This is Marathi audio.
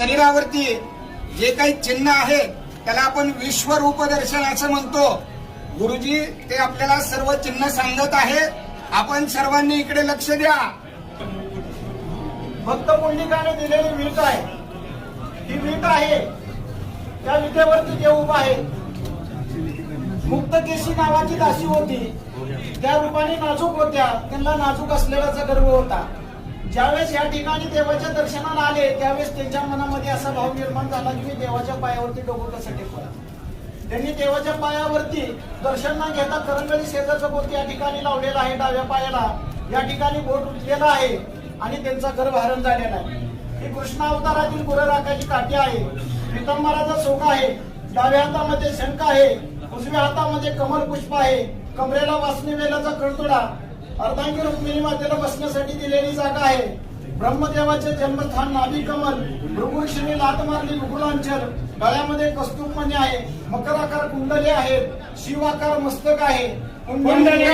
शरीरावरती जे काही चिन्ह आहे त्याला आपण विश्वरूप दर्शन असं म्हणतो. गुरुजी ते आपल्याला सर्व चिन्ह सांगत आहेत. आपण सर्वांनी इकडे लक्ष द्या. भक्त पुंडलिकाने दिलेली वीट आहे, ही वीट आहे. त्या विटेवरती देव उभा आहे. मुक्तकेशी नावाची दासी होती, त्या रूपाने नाजूक होत्या, त्यांना नाजूक असलेलाचा गर्व होता. ज्यावेळेस या ठिकाणी देवाच्या दर्शनाला आले त्यावेळेस त्यांच्या मनामध्ये असा भाव निर्माण झाला की मी देवाच्या पायावरती डोकं कसं टेकवलं. त्यांनी देवाच्या पायावरती दर्शन न घेता करंगळी शेजारचं बोट या ठिकाणी लावलेलं आहे. डाव्या पायाला या ठिकाणी बोट उठलेला आहे आणि त्यांचा गर्भहरण झालेला आहे. ही कृष्ण अवतारातील गुरराखाची काठी आहे. पितांबराचा सोगा आहे. डाव्या हातामध्ये शंख आहे, उजव्या हातामध्ये कमल पुष्प आहे, कमरेला वासनी वेलाचा कळतोडा, अर्धांगी रुक्मिणी मातेला बसण्यासाठी दिलेली जागा आहे. ब्रह्मदेवाचे जन्मस्थान नाभी कमल, भृगुर्षिणी लात मारली मुकुलांचल, गळ्यामध्ये कस्तूरमणी आहे, मकराकार कुंडले आहेत, शिवाकार मस्तक आहे. कुंडली